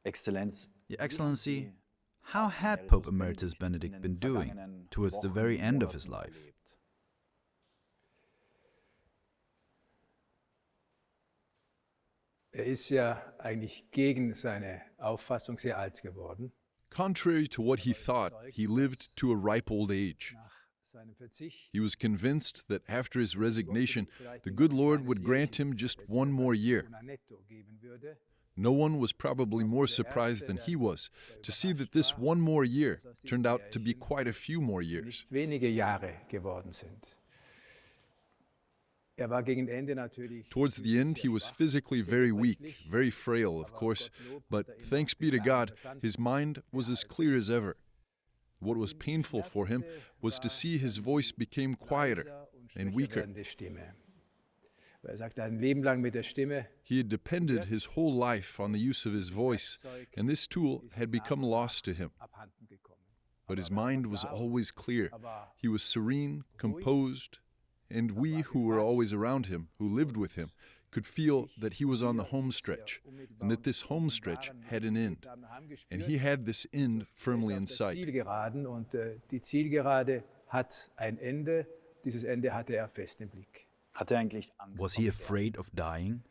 Exzellenz, Your Excellency, how had Pope Emeritus Benedict been doing towards the very end of his life? Ist ja eigentlich gegen seine Auffassung sehr alt geworden. Contrary to what he thought, he lived to a ripe old age. He was convinced that after his resignation, the good Lord would grant him just one more year. No one was probably more surprised than he was to see that this one more year turned out to be quite a few more years. Towards the end, he was physically very weak, very frail, of course, but thanks be to God, his mind was as clear as ever. What was painful for him was to see his voice became quieter and weaker. He had depended his whole life on the use of his voice, and this tool had become lost to him. But his mind was always clear. He was serene, composed, and we who were always around him, who lived with him, could feel that he was on the home stretch, and that this home stretch had an end. And he had this end firmly in sight. Was he afraid of dying?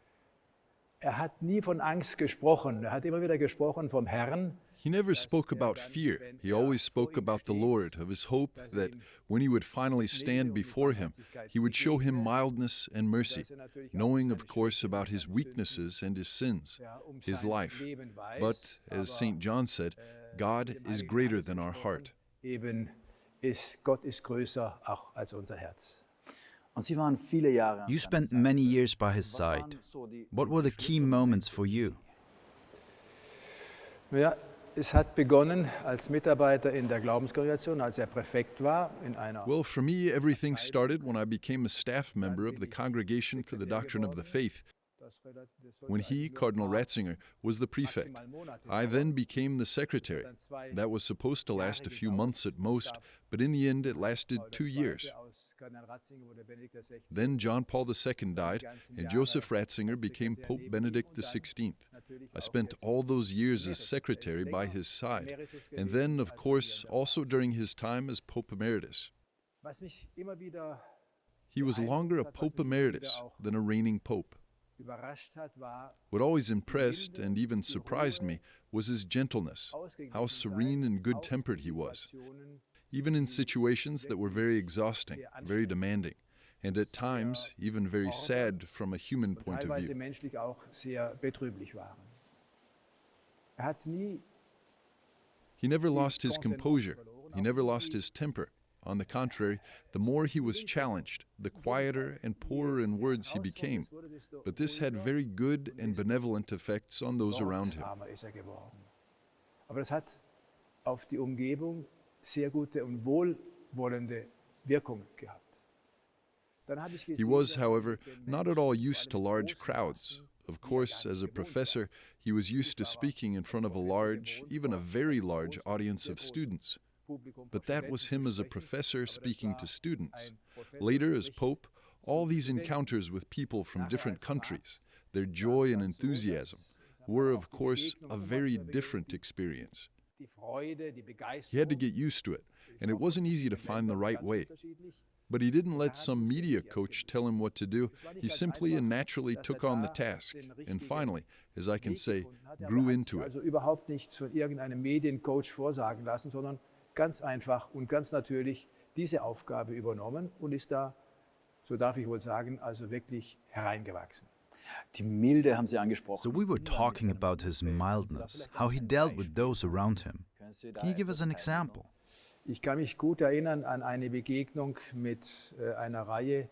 Hat nie von Angst gesprochen. Hat immer wieder gesprochen vom Herrn. He never spoke about fear. He always spoke about the Lord, of his hope that when he would finally stand before him, he would show him mildness and mercy, knowing, of course, about his weaknesses and his sins, his life. But, as St. John said, God is greater than our heart. Gott ist größer auch als unser Herz. You spent many years by his side. What were the key moments for you? Ja, es hat begonnen als Mitarbeiter in der Glaubenskongregation, als Prefekt war in einer. Well, for me, everything started when I became a staff member of the Congregation for the Doctrine of the Faith. When he, Cardinal Ratzinger, was the prefect. I then became the secretary. That was supposed to last a few months at most, but in the end it lasted 2 years. Then John Paul II died, and Joseph Ratzinger became Pope Benedict XVI. I spent all those years as secretary by his side, and then, of course, also during his time as Pope Emeritus. He was longer a Pope Emeritus than a reigning Pope. What always impressed and even surprised me was his gentleness, how serene and good-tempered he was, even in situations that were very exhausting, very demanding, and at times even very sad from a human point of view. He never lost his composure, he never lost his temper. On the contrary, the more he was challenged, the quieter and poorer in words he became. But this had very good and benevolent effects on those around him. Aber das hat auf die Umgebung sehr gute und wohlwollende Wirkung gehabt. He was, however, not at all used to large crowds. Of course, as a professor, he was used to speaking in front of a large, even a very large audience of students. But that was him as a professor speaking to students. Later, as Pope, all these encounters with people from different countries, their joy and enthusiasm, were, of course, a very different experience. He had to get used to it, and it wasn't easy to find the right way. But he didn't let some media coach tell him what to do. He simply and naturally took on the task, and finally, as I can say, grew into it. Also überhaupt nichts von irgendeinem Mediencoach vorsagen lassen, sondern ganz einfach und ganz natürlich diese Aufgabe übernommen und ist da, so darf ich wohl sagen, also wirklich hereingewachsen. Die Milde haben Sie angesprochen. So we were talking about his mildness, how he dealt with those around him. Can you give us an example? Ich kann mich gut erinnern an eine Begegnung mit einer Reihe.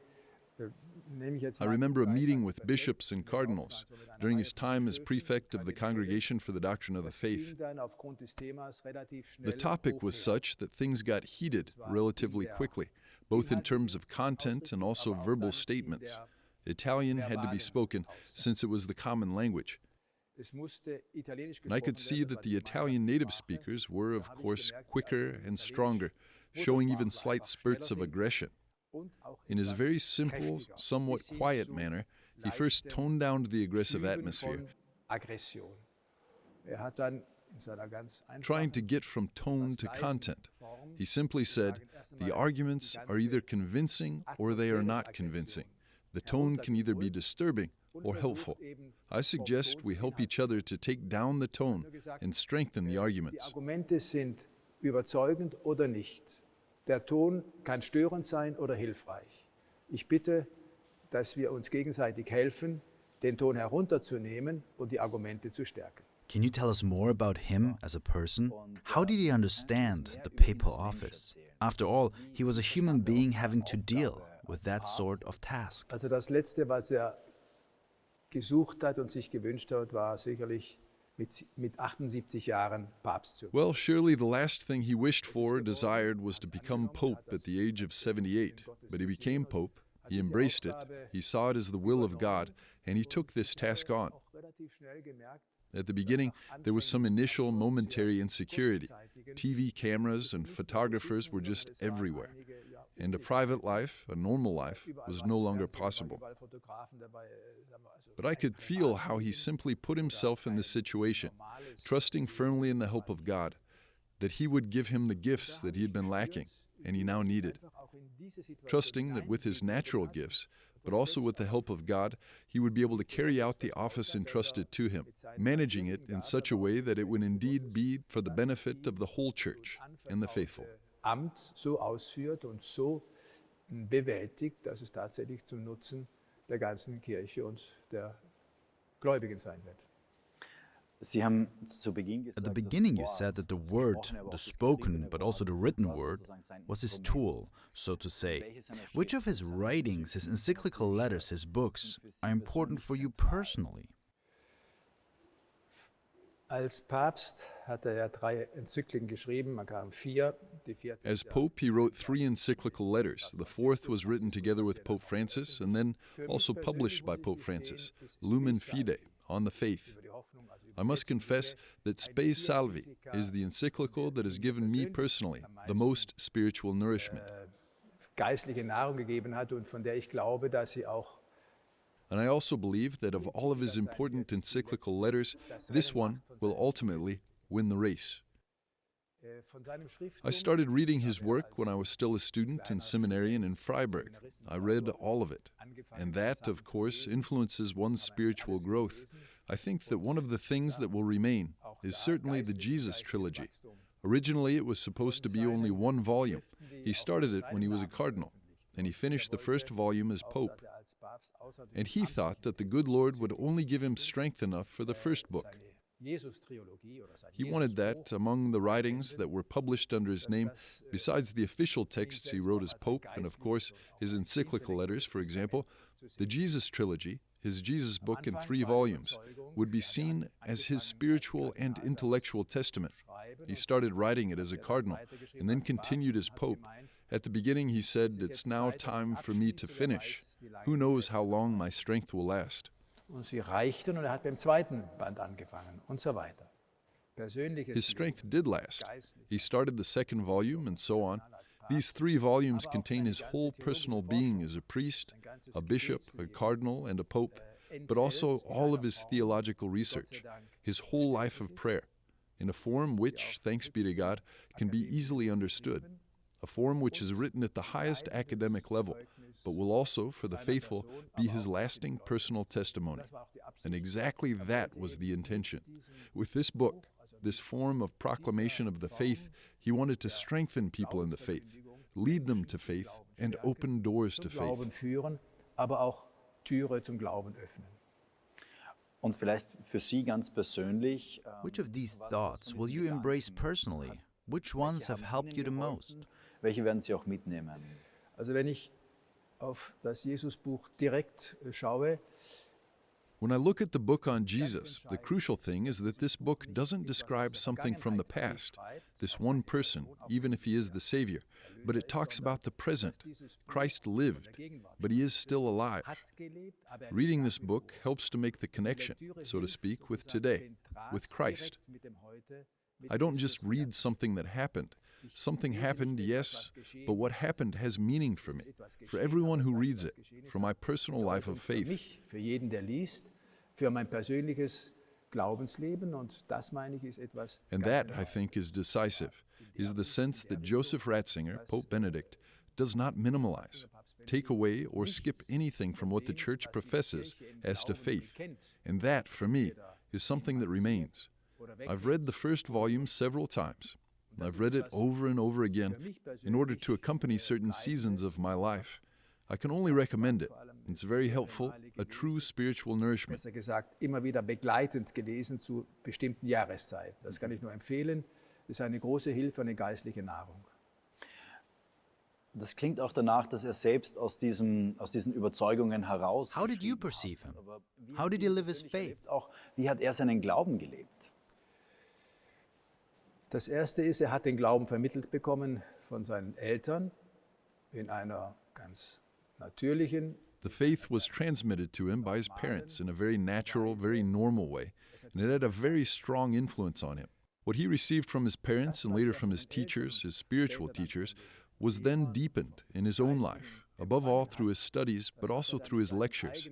I remember a meeting with bishops and cardinals during his time as prefect of the Congregation for the Doctrine of the Faith. The topic was such that things got heated relatively quickly, both in terms of content and also verbal statements. Italian had to be spoken since it was the common language. And I could see that the Italian native speakers were, of course, quicker and stronger, showing even slight spurts of aggression. In his very simple, somewhat quiet manner, he first toned down the aggressive atmosphere. hat dann in seiner ganz trying to get from tone to content. He simply said, the arguments are either convincing or they are not convincing. The tone can either be disturbing or helpful. I suggest we help each other to take down the tone and strengthen the Die arguments. Argumente sind überzeugend oder nicht. Der Ton kann störend sein oder hilfreich. Ich bitte, dass wir uns gegenseitig helfen, den Ton herunterzunehmen und die Argumente zu stärken. Can you tell us more about him as a person? How did he understand the papal office? After all, he was a human being having to deal with that sort of task. Also das Letzte, was gesucht hat und sich gewünscht hat, war sicherlich mit 78 Jahren Papst zu werden. Well, surely the last thing he wished for, desired, was to become Pope at the age of 78. But he became Pope, he embraced it, he saw it as the will of God, and he took this task on. At the beginning, there was some initial momentary insecurity. TV cameras and photographers were just everywhere. And a private life, a normal life, was no longer possible. But I could feel how he simply put himself in this situation, trusting firmly in the help of God, that he would give him the gifts that he had been lacking and he now needed. Trusting that with his natural gifts, but also with the help of God, he would be able to carry out the office entrusted to him, managing it in such a way that it would indeed be for the benefit of the whole Church and the faithful. Amt so ausführt und so bewältigt, dass es tatsächlich zum Nutzen der ganzen Kirche und der Gläubigen sein wird. At the beginning, you said that the word, the spoken but also the written word, was his tool, so to say. Which of his writings, his encyclical letters, his books, are important for you personally? Als Papst hat ja 3 Enzyklen geschrieben, man kam 4. As Pope, he wrote 3 encyclical letters. The 4th was written together with Pope Francis and then also published by Pope Francis, Lumen Fide, On the Faith. I must confess that Spe Salvi is the encyclical that has given me personally the most spiritual nourishment. Geistliche Nahrung gegeben hat und von der ich glaube, dass sie auch. And I also believe that of all of his important encyclical letters, this one will ultimately win the race. I started reading his work when I was still a student in seminary and in Freiburg. I read all of it. And that, of course, influences one's spiritual growth. I think that one of the things that will remain is certainly the Jesus trilogy. Originally, it was supposed to be only 1 volume. He started it when he was a cardinal, and he finished the first volume as Pope. And he thought that the good Lord would only give him strength enough for the first book. He wanted that among the writings that were published under his name, besides the official texts he wrote as Pope, and of course his encyclical letters, for example, the Jesus trilogy, his Jesus book in 3 volumes, would be seen as his spiritual and intellectual testament. He started writing it as a cardinal, and then continued as Pope. At the beginning he said, "It's now time for me to finish. Who knows how long my strength will last?" Und sie reichten und hat beim 2. Band angefangen und so weiter. His strength did last. He started the 2nd volume and so on. These 3 volumes contain his whole personal being as a priest, a bishop, a cardinal, and a pope, but also all of his theological research, his whole life of prayer, in a form which, thanks be to God, can be easily understood, a form which is written at the highest academic level, but will also, for the faithful, be his lasting personal testimony. And exactly that was the intention. With this book, this form of proclamation of the faith, he wanted to strengthen people in the faith, lead them to faith, and open doors to faith. Aber auch Türe zum Glauben öffnen. Und vielleicht für Sie ganz persönlich. Which of these thoughts will you embrace personally? Which ones have helped you the most? Welche werden Sie auch mitnehmen? Also wenn ich auf das Jesusbuch direkt schaue. When I look at the book on Jesus, the crucial thing is that this book doesn't describe something from the past, this one person, even if he is the Savior, but it talks about the present. Christ lived, but he is still alive. Reading this book helps to make the connection, so to speak, with today, with Christ. I don't just read something that happened. Something happened, yes, but what happened has meaning for me, for everyone who reads it, for my personal life of faith. Für jeden, der liest, für mein persönliches Glaubensleben, und das, meine ich, ist etwas And ganz that, I think, is decisive, is the sense that Joseph Ratzinger, Pope Benedict, does not minimalize, take away or skip anything from what the Church professes as to faith. And that, for me, is something that remains. I've read the first volume several times. I've read it over and over again in order to accompany certain seasons of my life. I can only recommend it. It's very helpful, a true spiritual nourishment. Besser gesagt, immer wieder begleitend gelesen zu bestimmten Jahreszeiten. Das kann ich nur empfehlen. Das ist eine große Hilfe, eine geistliche Nahrung. Das klingt auch danach, dass er selbst aus diesen Überzeugungen heraus. How did you perceive him? How did he live his faith? Auch, wie hat er seinen Glauben gelebt? Das Erste ist, er hat den Glauben vermittelt bekommen von seinen Eltern in einer ganz natürlichen. The faith was transmitted to him by his parents in a very natural, very normal way, and it had a very strong influence on him. What he received from his parents and later from his teachers, his spiritual teachers, was then deepened in his own life, above all through his studies, but also through his lectures.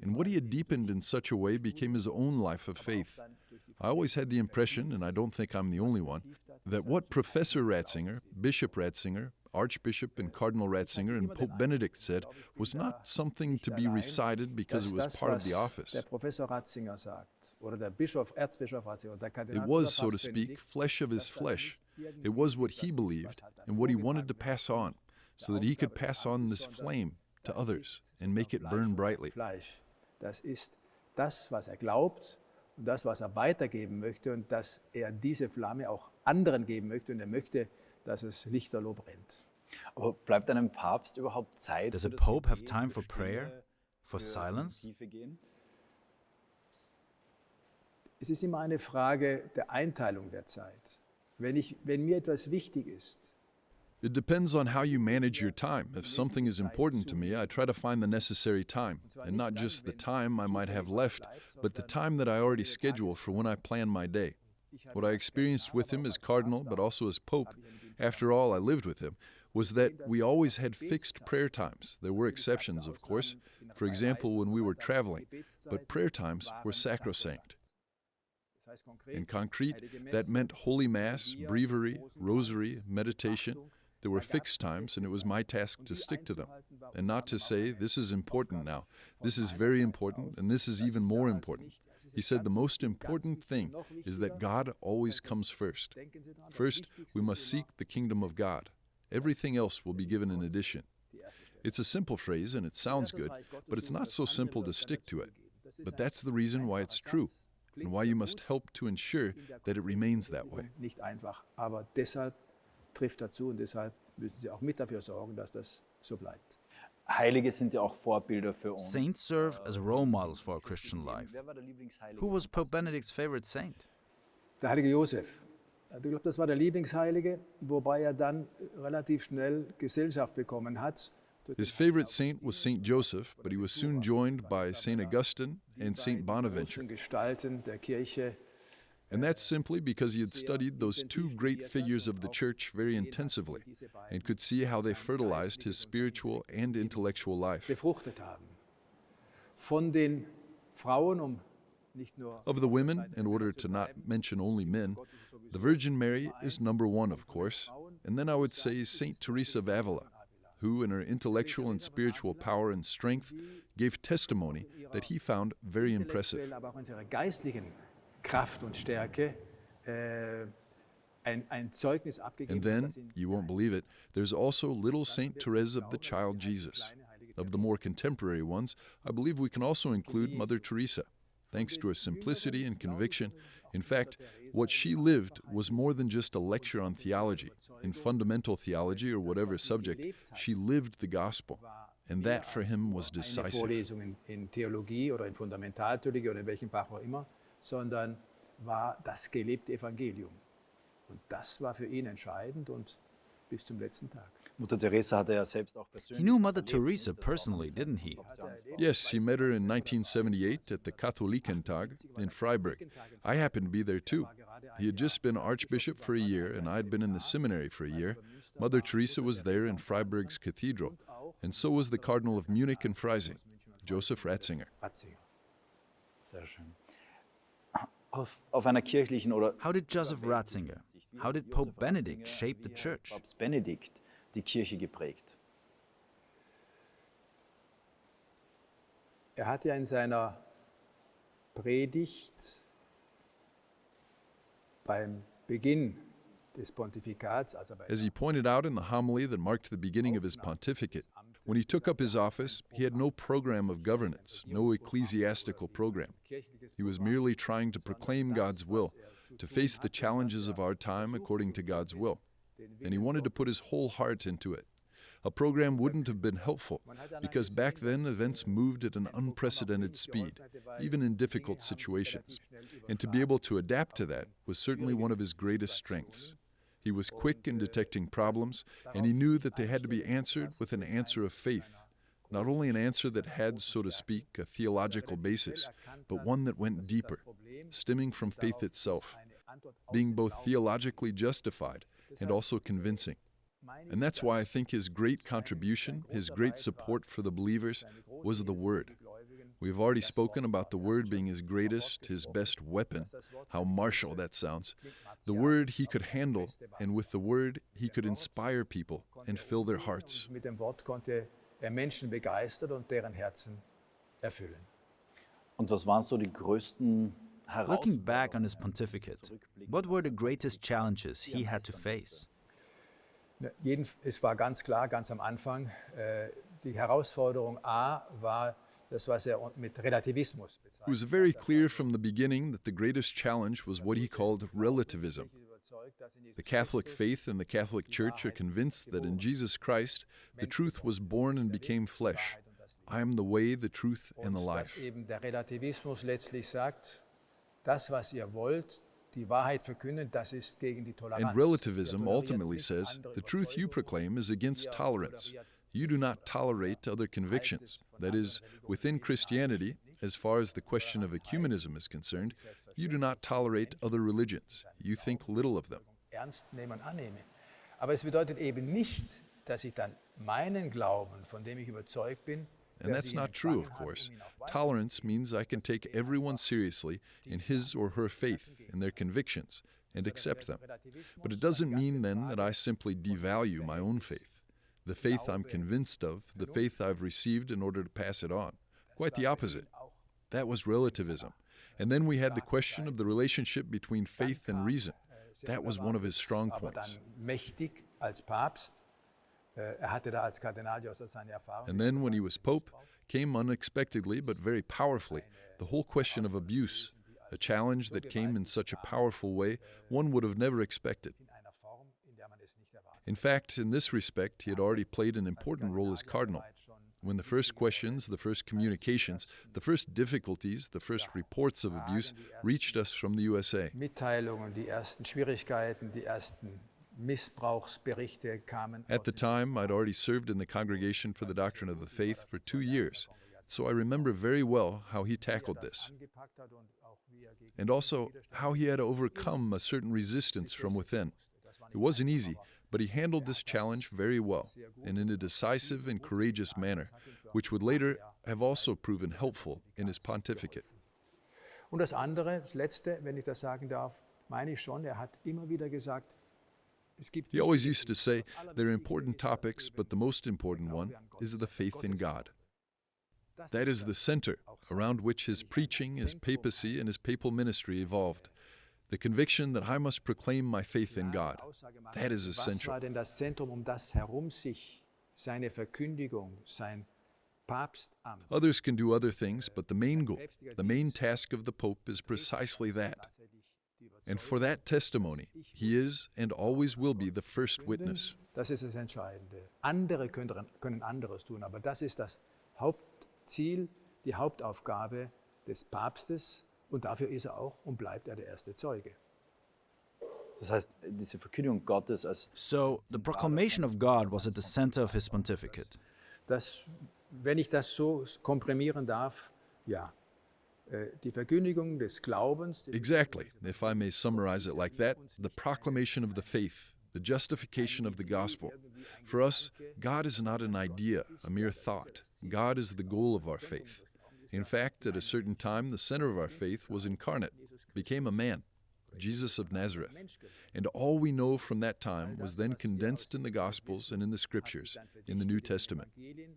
And what he had deepened in such a way became his own life of faith. I always had the impression, and I don't think I'm the only one, that what Professor Ratzinger, Bishop Ratzinger, Archbishop and Cardinal Ratzinger and Pope Benedict said was not something to be recited because it was part of the office. It was, so to speak, flesh of his flesh. It was what he believed and what he wanted to pass on, so that he could pass on this flame to others and make it burn brightly. Das ist das, was glaubt und das, was weitergeben möchte, und dass diese Flamme auch anderen geben möchte, und möchte, dass es lichterloh brennt. Aber bleibt einem Papst überhaupt Zeit? Does a pope have time for prayer, for silence? Es ist immer eine Frage der Einteilung der Zeit. Wenn mir etwas wichtig ist, it depends on how you manage your time. If something is important to me, I try to find the necessary time, and not just the time I might have left, but the time that I already schedule for when I plan my day. What I experienced with him as cardinal, but also as pope, after all I lived with him, was that we always had fixed prayer times. There were exceptions, of course, for example, when we were traveling, but prayer times were sacrosanct. In concrete, that meant Holy Mass, breviary, rosary, meditation. There were fixed times, and it was my task to stick to them, and not to say, this is important now, this is very important, and this is even more important. He said the most important thing is that God always comes first. First, we must seek the kingdom of God. Everything else will be given in addition. It's a simple phrase, and it sounds good, but it's not so simple to stick to it. But that's the reason why it's true, and why you must help to ensure that it remains that way. Nicht einfach, aber deshalb trifft dazu, und deshalb müssen Sie auch mit dafür sorgen, dass das so bleibt. Heilige sind ja auch Vorbilder für uns. Saints serve as role models for our Christian life. Who was Pope Benedict's favorite saint? Der heilige Josef. Ich glaube, das war der Lieblingsheilige, wobei dann relativ schnell Gesellschaft bekommen hat. His favorite saint was Saint Joseph, but he was soon joined by Saint Augustine and Saint Bonaventure. Gestalten der Kirche. And that's simply because he had studied those two great figures of the Church very intensively and could see how they fertilized his spiritual and intellectual life. Befruchtet haben. Von den Frauen, nicht nur Of the women, in order to not mention only men, the Virgin Mary is number one, of course, and then I would say Saint Teresa of Avila, who, in her intellectual and spiritual power and strength, gave testimony that he found very impressive. aber auch in ihrer geistlichen Kraft und Stärke ein Zeugnis abgegeben. And then, you won't believe it, there's also little Saint Therese of the Child Jesus. Of the more contemporary ones, I believe we can also include Mother Teresa. Thanks to her simplicity and conviction, in fact, what she lived was more than just a lecture on theology. In fundamental theology or whatever subject, she lived the gospel. And that for him was decisive. Vorlesungen in Theologie oder in Fundamentaltheologie oder in welchem Fach auch immer, sondern war das gelebte Evangelium. Und das war für ihn entscheidend und bis zum letzten Tag. Mutter Teresa hatte ja selbst auch He persönlich. knew Mother Teresa personally, didn't he? Yes, he met her in 1978 at the Katholikentag in Freiburg. I happened to be there too. He had just been archbishop for a year, and I had been in the seminary for a year. Mother Teresa was there in Freiburg's cathedral, and so was the Cardinal of Munich and Freising, Joseph Ratzinger. Sehr schön. auf einer kirchlichen oder How did Joseph Ratzinger, how did Pope Benedict shape the church? Papst Benedikt die Kirche geprägt? Er hat ja in seiner Predigt beim Beginn des Pontifikats, also As he pointed out in the homily that marked the beginning of his pontificate, when he took up his office, he had no program of governance, no ecclesiastical program. He was merely trying to proclaim God's will, to face the challenges of our time according to God's will. And he wanted to put his whole heart into it. A program wouldn't have been helpful, because back then events moved at an unprecedented speed, even in difficult situations. And to be able to adapt to that was certainly one of his greatest strengths. He was quick in detecting problems, and he knew that they had to be answered with an answer of faith, not only an answer that had, so to speak, a theological basis, but one that went deeper, stemming from faith itself, being both theologically justified and also convincing. And that's why I think his great contribution, his great support for the believers, was the Word. We've already spoken about the Word being his greatest, his best weapon. How martial that sounds. The Word he could handle, and with the Word he could inspire people and fill their hearts. Mit dem Wort konnte Menschen begeistern und deren Herzen erfüllen. Und was waren so die größten Looking back on his pontificate, what were the greatest challenges he had to face? Es war ganz klar, ganz am Anfang, die Herausforderung A war das, was mit Relativismus bezeichnet. It was very clear from the beginning that the greatest challenge was what he called relativism. The Catholic faith and the Catholic Church are convinced that in Jesus Christ, the truth was born and became flesh. I am the way, the truth, and the life. Dass eben der Relativismus letztlich sagt, das, was ihr wollt, die Wahrheit verkünden, das ist gegen die Toleranz. And relativism ultimately says, the truth you proclaim is against tolerance. You do not tolerate other convictions. That is, within Christianity, as far as the question of ecumenism is concerned, you do not tolerate other religions. You think little of them. Ernst nehmen und annehmen. Aber es bedeutet eben nicht, dass ich dann meinen Glauben, von dem ich überzeugt bin, And that's not true, of course. Tolerance means I can take everyone seriously in his or her faith, in their convictions, and accept them. But it doesn't mean then that I simply devalue my own faith, the faith I'm convinced of, the faith I've received in order to pass it on. Quite the opposite. That was relativism. And then we had the question of the relationship between faith and reason. That was one of his strong points. Mächtig als Papst. Hatte da als Kardinal ja seine Erfahrung. And then when he was Pope, came unexpectedly but very powerfully the whole question of abuse, a challenge that came in such a powerful way one would have never expected. In fact, in this respect, he had already played an important role as cardinal. When the first questions, the first communications, the first difficulties, the first reports of abuse reached us from the USA. Mitteilungen, die ersten Schwierigkeiten, die ersten Missbrauchsberichte kamen. At the time, I'd already served in the Congregation for the Doctrine of the Faith for 2 years, so I remember very well how he tackled this, and also how he had to overcome a certain resistance from within. It wasn't easy, but he handled this challenge very well, and in a decisive and courageous manner, which would later have also proven helpful in his pontificate. Und das andere, das Letzte, wenn ich das sagen darf, meine ich schon, hat immer wieder gesagt, he always used to say, there are important topics, but the most important one is the faith in God. That is the center around which his preaching, his papacy, and his papal ministry evolved. The conviction that I must proclaim my faith in God. That is essential. Was war denn das Zentrum, das herum sich seine Verkündigung, sein Papstamt? Others can do other things, but the main goal, the main task of the Pope is precisely that. And for that testimony, he is and always will be the first witness. Das ist das Entscheidende. Andere können anderes tun, aber das ist das Hauptziel, die Hauptaufgabe des Papstes, und dafür ist er auch und bleibt er der erste Zeuge. Das heißt, diese Verkündigung Gottes als So, the proclamation of God was at the center of his pontificate. Wenn ich das so komprimieren darf, ja. Die Verkündigung des Glaubens. Exactly. If I may summarize it like that, the proclamation of the faith, the justification of the gospel. For us, God is not an idea, a mere thought. God is the goal of our faith. In fact, at a certain time, the center of our faith was incarnate. became a man, Jesus of Nazareth. And all we know from that time was then condensed in the Gospels and in the Scriptures, in the New Testament.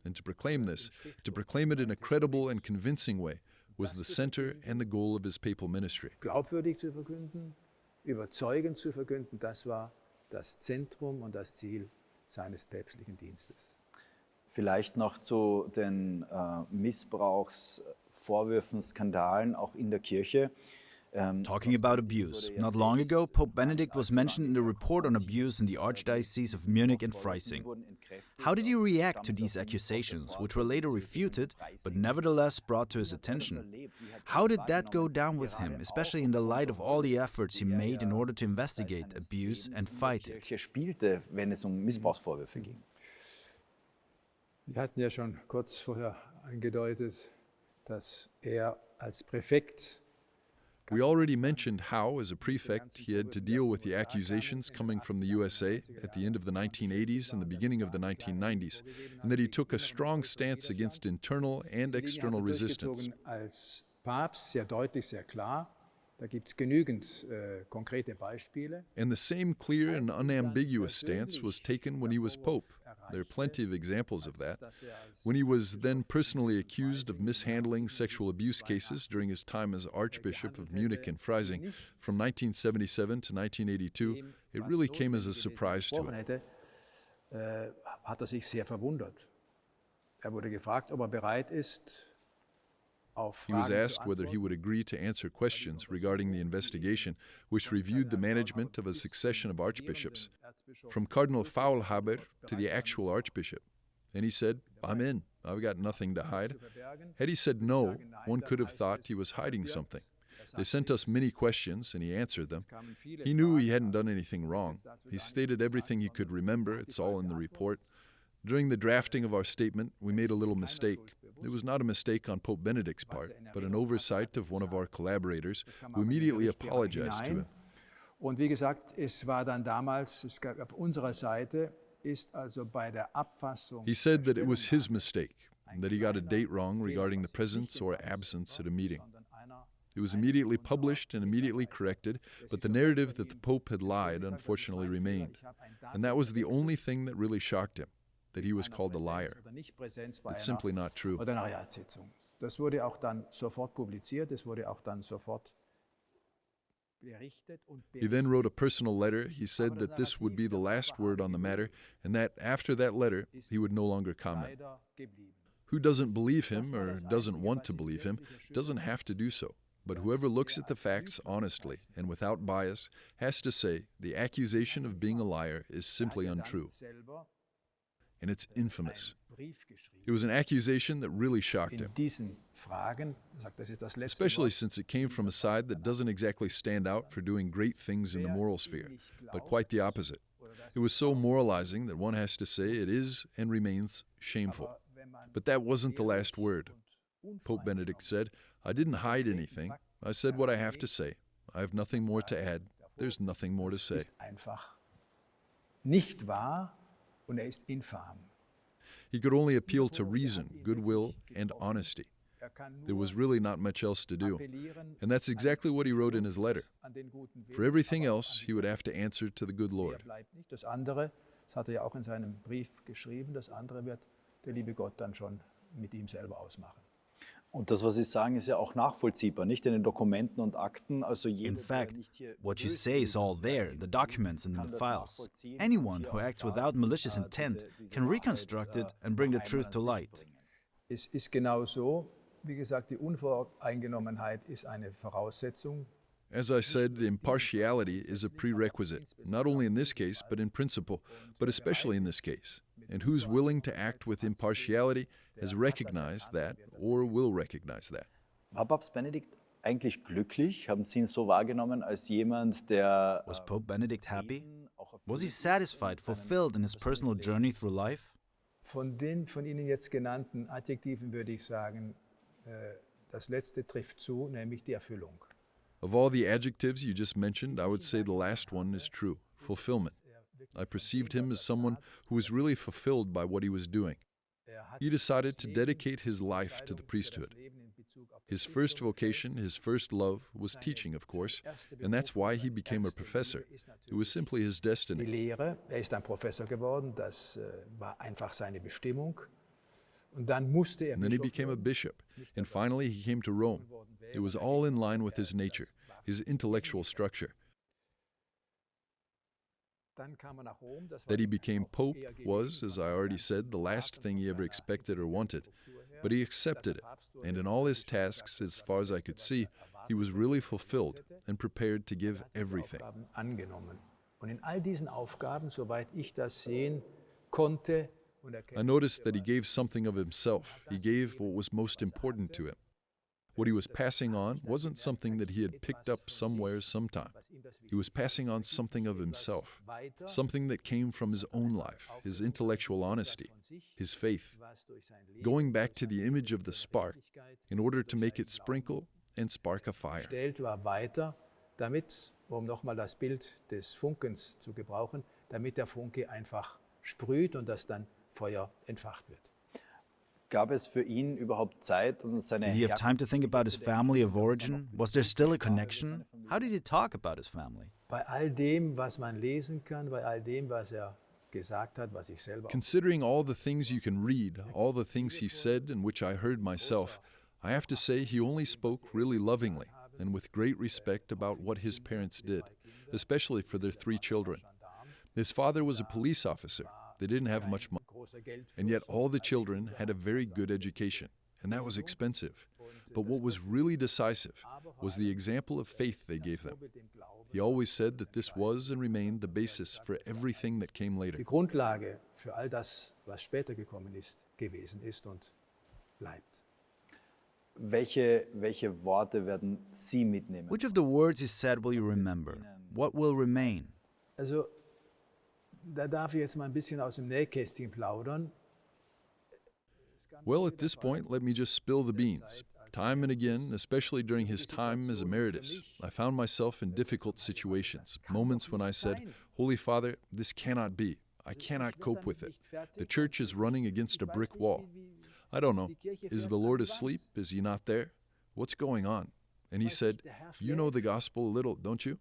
And to proclaim this, to proclaim it in a credible and convincing way, was the center and the goal of his papal ministry. Glaubwürdig zu verkünden, überzeugend zu verkünden, das war das Zentrum und das Ziel seines päpstlichen Dienstes. Vielleicht noch zu den Missbrauchsvorwürfen, Skandalen auch in der Kirche. Talking about abuse, not long ago, Pope Benedict was mentioned in the report on abuse in the Archdiocese of Munich and Freising. How did he react to these accusations, which were later refuted, but nevertheless brought to his attention? How did that go down with him, especially in the light of all the efforts he made in order to investigate abuse and fight it? Spielte, wenn es Missbrauchsvorwürfe ging. Wir hatten ja schon kurz vorher angedeutet, dass als Präfekt We already mentioned how, as a prefect, he had to deal with the accusations coming from the USA at the end of the 1980s and the beginning of the 1990s, and that he took a strong stance against internal and external resistance. Als Papst sehr deutlich, sehr klar. Da gibt es genügend konkrete Beispiele. And the same clear and unambiguous stance was taken when he was Pope. There are plenty of examples of that. When he was then personally accused of mishandling sexual abuse cases during his time as Archbishop of Munich and Freising from 1977 to 1982, it really came as a surprise to him. Hat sich sehr verwundert. Wurde gefragt, ob bereit ist, He was asked whether he would agree to answer questions regarding the investigation, which reviewed the management of a succession of archbishops, from Cardinal Faulhaber to the actual archbishop. And he said, "I'm in. I've got nothing to hide." Had he said no, one could have thought he was hiding something. They sent us many questions, and he answered them. He knew he hadn't done anything wrong. He stated everything he could remember. It's all in the report. During the drafting of our statement, we made a little mistake. It was not a mistake on Pope Benedict's part, but an oversight of one of our collaborators, who immediately apologized to him. Und wie gesagt, es war dann damals, auf unserer Seite, ist also bei der Abfassung. He said that it was his mistake, that he got a date wrong regarding the presence or absence at a meeting. It was immediately published and immediately corrected, but the narrative that the Pope had lied unfortunately remained. And that was the only thing that really shocked him, that he was called a liar. It's simply not true. Das wurde auch dann sofort publiziert, es wurde auch dann sofort berichtet. He then wrote a personal letter. He said that this would be the last word on the matter, and that after that letter, he would no longer comment. Who doesn't believe him or doesn't want to believe him doesn't have to do so. But whoever looks at the facts honestly and without bias has to say the accusation of being a liar is simply untrue. And it's infamous. It was an accusation that really shocked him, especially since it came from a side that doesn't exactly stand out for doing great things in the moral sphere, but quite the opposite. It was so moralizing that one has to say it is and remains shameful. But that wasn't the last word. Pope Benedict said, "I didn't hide anything. I said what I have to say. I have nothing more to add. There's nothing more to say." Nicht wahr, und ist infam. He could only appeal to reason, goodwill, and honesty. There was really not much else to do. And that's exactly what he wrote in his letter. For everything else, he would have to answer to the good Lord. Das andere, das hat auch in seinem Brief geschrieben, das andere wird der liebe Gott dann schon mit ihm selber ausmachen. Und das, was Sie sagen, ist ja auch nachvollziehbar, nicht in den Dokumenten und Akten. Also in fact, what you say is all there, the documents and in the files. Anyone who acts without malicious intent can reconstruct it and bring the truth to light. Es ist genau so, wie gesagt, die Unvoreingenommenheit ist eine Voraussetzung. As I said, impartiality is a prerequisite, not only in this case, but in principle, but especially in this case. And who's willing to act with impartiality has recognized that or will recognize that. War Papst Benedikt eigentlich glücklich? Haben Sie ihn so wahrgenommen als jemand, der... Was Pope Benedict happy? Was he satisfied, fulfilled in his personal journey through life? Von den von Ihnen jetzt genannten Adjektiven würde ich sagen, das letzte trifft zu, nämlich die Erfüllung. Of all the adjectives you just mentioned, I would say the last one is true, fulfillment. I perceived him as someone who was really fulfilled by what he was doing. He decided to dedicate his life to the priesthood. His first vocation, his first love, was teaching, of course, and that's why he became a professor. It was simply his Die destiny. Lehre, ist ein Professor geworden, das war einfach seine Bestimmung. Und dann musste And then he Bischof became a werden. bishop, and finally he came to Rome. It was all in line with his nature, his intellectual structure. Dann kam nach Rom, das war That he dann became auch pope eher gegen was, as I already said, the last thing he ever expected or wanted. But he accepted it, and in all his tasks, as far as I could see, he was really fulfilled and prepared to give everything. Aufgaben angenommen. Und in all diesen Aufgaben, soweit ich das sehen konnte und I erkennen, noticed that he gave something of himself. He gave what was most important to him. What he was passing on wasn't something that he had picked up somewhere sometime. He was passing on something of himself, something that came from his own life, his intellectual honesty, his faith, going back to the image of the spark in order to make it sprinkle and spark a fire. gestellt war weiter, damit, um nochmal das Bild des Funkens zu gebrauchen, damit der Funke einfach sprüht und das dann Feuer entfacht wird. Gab es für ihn überhaupt Zeit und seine Did he have time to think about his family of origin? Was there still a connection? How did he talk about his family? Bei all dem, was man lesen kann, bei all dem, was gesagt hat, was ich selber auch Considering all the things you can read, all the things he said and which I heard myself, I have to say he only spoke really lovingly and with great respect about what his parents did, especially for their 3 children. His father was a police officer. They didn't have much money, großer Geldfluss. and yet all the children had a very good education, and that was expensive. But what was really decisive was the example of faith they gave them. He always said that this was and remained the basis for everything that came later. Die Grundlage für all das, was später gekommen ist, gewesen ist und bleibt. welche Worte werden Sie mitnehmen? Which of the words he said will you remember? What will remain? Also, da darf ich jetzt mal ein bisschen aus dem Nähkästchen plaudern. Well, at this point, let me just spill the beans. Time and again, especially during his time as emeritus, I found myself in difficult situations, moments when I said, Holy Father, this cannot be. I cannot cope with it. The church is running against a brick wall. I don't know. Is the Lord asleep? Is he not there? What's going on? And he said, You know the gospel a little, don't you?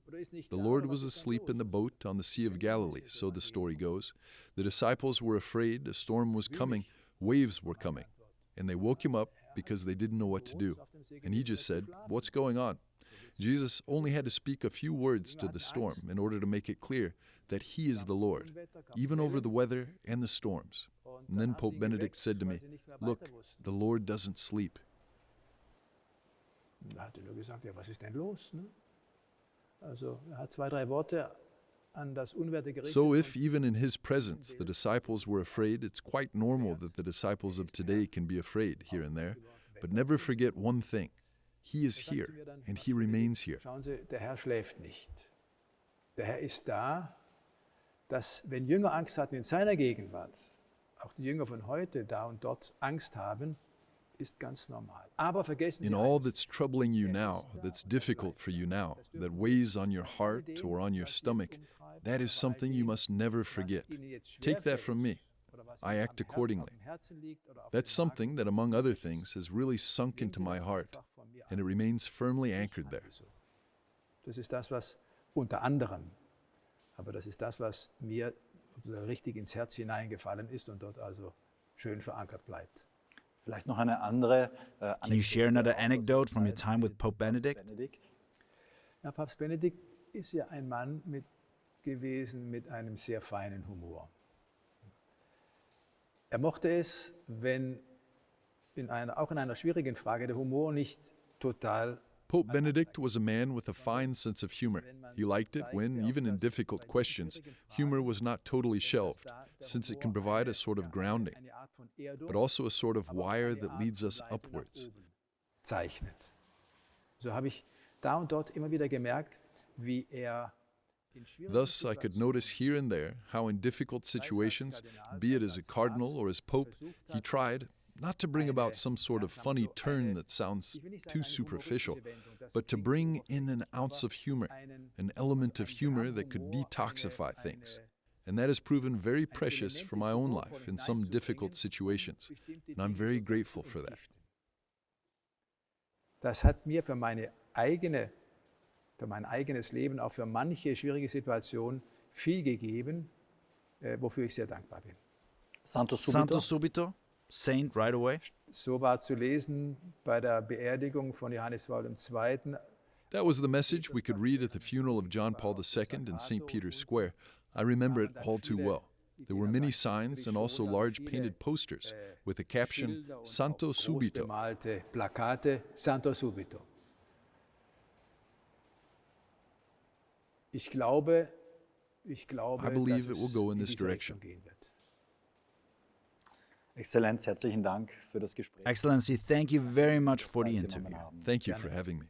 The Lord was asleep in the boat on the Sea of Galilee, so the story goes. The disciples were afraid, a storm was coming, waves were coming. And they woke him up because they didn't know what to do. And he just said, What's going on? Jesus only had to speak a few words to the storm in order to make it clear that he is the Lord, even over the weather and the storms. And then Pope Benedict said to me, Look, the Lord doesn't sleep. Da hat er nur gesagt, ja, was ist denn los? Ne? Also, hat 2, 3 Worte an das Unwerte gerichtet. So if even in his presence the disciples were afraid, it's quite normal that the disciples of today can be afraid here and there. But never forget one thing. He is here, and he remains here. Schauen Sie, der Herr schläft nicht. Der Herr ist da, dass, wenn Jünger Angst hatten in seiner Gegenwart, auch die Jünger von heute da und dort Angst haben, ist ganz normal. Aber vergessen Sie In all eins, that's troubling you now, that's difficult for you now, that weighs on your heart or on your stomach, that is something you must never forget. Take that from me. I act accordingly. That's something that, among other things, has really sunk into my heart, and it remains firmly anchored there. Das ist das, was unter anderem, aber das ist das, was mir richtig ins Herz hineingefallen ist und dort also schön verankert bleibt. Vielleicht noch eine andere Can you share another anecdote from your time with Pope Benedict? Ja, Papst Benedikt ist ja ein Mann gewesen mit einem sehr feinen Humor. Er mochte es, wenn auch in einer schwierigen Frage der Humor nicht total. Pope Benedict was a man with a fine sense of humor. He liked it when, even in difficult questions, humor was not totally shelved, since it can provide a sort of grounding, but also a sort of wire that leads us upwards. Zeichnet. So habe ich da und dort immer wieder gemerkt, wie Thus, I could notice here and there how in difficult situations, be it as a cardinal or as pope, he tried not to bring about some sort of funny turn that sounds too superficial, but to bring in an ounce of humor, an element of humor that could detoxify things. And that has proven very precious for my own life in some difficult situations, and I'm very grateful for that. Das hat mir für mein eigenes Leben, auch für manche schwierige Situation viel gegeben, wofür ich sehr dankbar bin. Santo Santo subito, saint right away. So war zu lesen bei der Beerdigung von Johannes Paul II. That was the message we could read at the funeral of John Paul II in St. Peter's Square. I remember it all too well. There were many signs and also large painted posters with the caption, Santo subito. Plakate, Santo subito. Ich believe it will go in this direction. Exzellenz, herzlichen Dank für das Gespräch. Excellency, thank you very much for the interview. Thank you for having me.